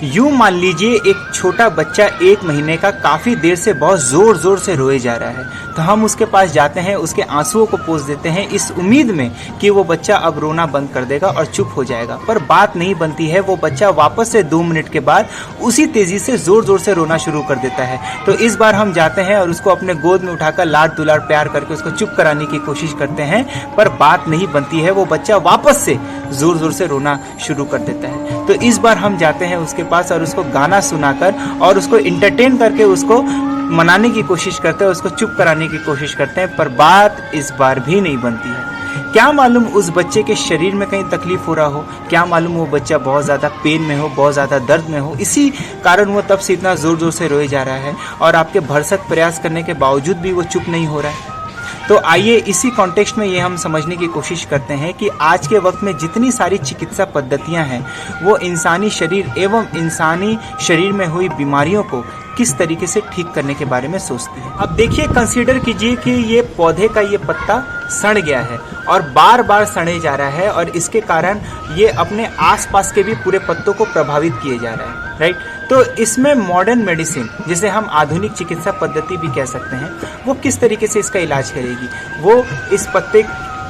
यूं मान लीजिए एक छोटा बच्चा 1 महीने का काफ़ी देर से बहुत ज़ोर ज़ोर से रोए जा रहा है, तो हम उसके पास जाते हैं, उसके आंसुओं को पोंछ देते हैं इस उम्मीद में कि वो बच्चा अब रोना बंद कर देगा और चुप हो जाएगा। पर बात नहीं बनती है, वो बच्चा वापस से 2 मिनट के बाद उसी तेज़ी से ज़ोर ज़ोर से रोना शुरू कर देता है। तो इस बार हम जाते हैं और उसको अपने गोद में उठाकर लाड दुलार प्यार करके उसको चुप कराने की कोशिश करते हैं, पर बात नहीं बनती है, वो बच्चा वापस से ज़ोर ज़ोर से रोना शुरू कर देता है। तो इस बार हम जाते हैं उसके पास और उसको गाना सुनाकर और उसको इंटरटेन करके उसको मनाने की कोशिश करते हैं, उसको चुप कराने की कोशिश करते हैं, पर बात इस बार भी नहीं बनती है। क्या मालूम उस बच्चे के शरीर में कहीं तकलीफ हो रहा हो, क्या मालूम वो बच्चा बहुत ज़्यादा पेन में हो, बहुत ज़्यादा दर्द में हो, इसी कारण वो तब से इतना ज़ोर ज़ोर से रोए जा रहा है और आपके भरसक प्रयास करने के बावजूद भी वो चुप नहीं हो रहा है। तो आइए इसी कॉन्टेक्स्ट में ये हम समझने की कोशिश करते हैं कि आज के वक्त में जितनी सारी चिकित्सा पद्धतियां हैं वो इंसानी शरीर एवं इंसानी शरीर में हुई बीमारियों को किस तरीके से ठीक करने के बारे में सोचती है। अब देखिए, कंसीडर कीजिए कि ये पौधे का ये पत्ता सड़ गया है और बार बार सड़े जा रहा है और इसके कारण ये अपने आसपास के भी पूरे पत्तों को प्रभावित किए जा रहा है, राइट। तो इसमें मॉडर्न मेडिसिन, जिसे हम आधुनिक चिकित्सा पद्धति भी कह सकते हैं, वो किस तरीके से इसका इलाज करेगी। वो इस पत्ते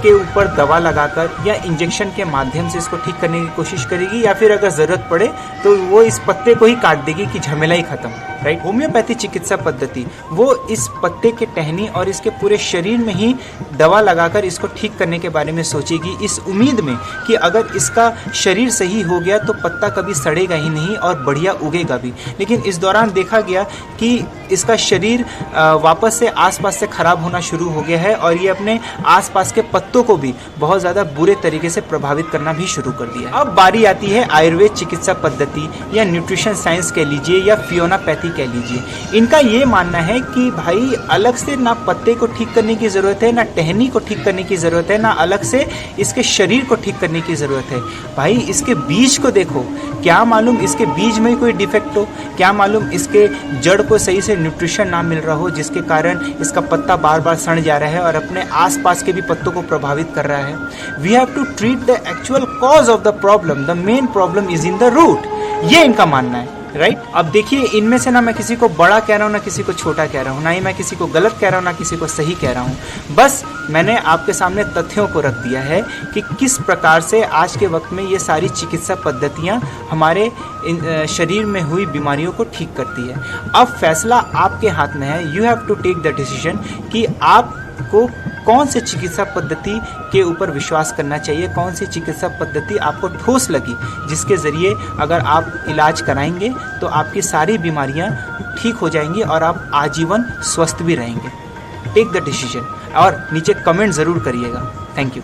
के ऊपर दवा लगाकर या इंजेक्शन के माध्यम से इसको ठीक करने की कोशिश करेगी, या फिर अगर ज़रूरत पड़े तो वो इस पत्ते को ही काट देगी कि झमेला ही खत्म, राइट। होम्योपैथी चिकित्सा पद्धति वो इस पत्ते के टहनी और इसके पूरे शरीर में ही दवा लगाकर इसको ठीक करने के बारे में सोचेगी, इस उम्मीद में कि अगर इसका शरीर सही हो गया तो पत्ता कभी सड़ेगा ही नहीं और बढ़िया उगेगा भी। लेकिन इस दौरान देखा गया कि इसका शरीर वापस से आसपास से खराब होना शुरू हो गया है और ये अपने आसपास के पत्तों को भी बहुत ज़्यादा बुरे तरीके से प्रभावित करना भी शुरू कर दिया है। अब बारी आती है आयुर्वेद चिकित्सा पद्धति या न्यूट्रिशन साइंस कह लीजिए या फियोनापैथी कह लीजिए। इनका ये मानना है कि भाई अलग से ना पत्ते को ठीक करने की ज़रूरत है, ना टहनी को ठीक करने की ज़रूरत है, ना अलग से इसके शरीर को ठीक करने की ज़रूरत है। भाई इसके बीज को देखो, क्या मालूम इसके बीज में कोई डिफेक्ट हो, क्या मालूम इसके जड़ को सही से न्यूट्रिशन ना मिल रहा हो, जिसके कारण इसका पत्ता बार बार सड़ जा रहा है और अपने आसपास के भी पत्तों को प्रभावित कर रहा है। We have to treat the actual cause of the problem, the main problem is in the root, ये इनका मानना है, राइट। अब देखिए, इनमें से ना मैं किसी को बड़ा कह रहा हूँ, ना किसी को छोटा कह रहा हूँ, ना ही मैं किसी को गलत कह रहा हूँ, ना किसी को सही कह रहा हूँ। बस मैंने आपके सामने तथ्यों को रख दिया है कि किस प्रकार से आज के वक्त में ये सारी चिकित्सा पद्धतियाँ हमारे शरीर में हुई बीमारियों को ठीक करती है। अब फैसला आपके हाथ में है। You have to take the decision कि आपको कौन सी चिकित्सा पद्धति के ऊपर विश्वास करना चाहिए, कौन सी चिकित्सा पद्धति आपको ठोस लगी, जिसके ज़रिए अगर आप इलाज कराएंगे तो आपकी सारी बीमारियां ठीक हो जाएंगी और आप आजीवन स्वस्थ भी रहेंगे। टेक द डिसीजन और नीचे कमेंट ज़रूर करिएगा। Thank you.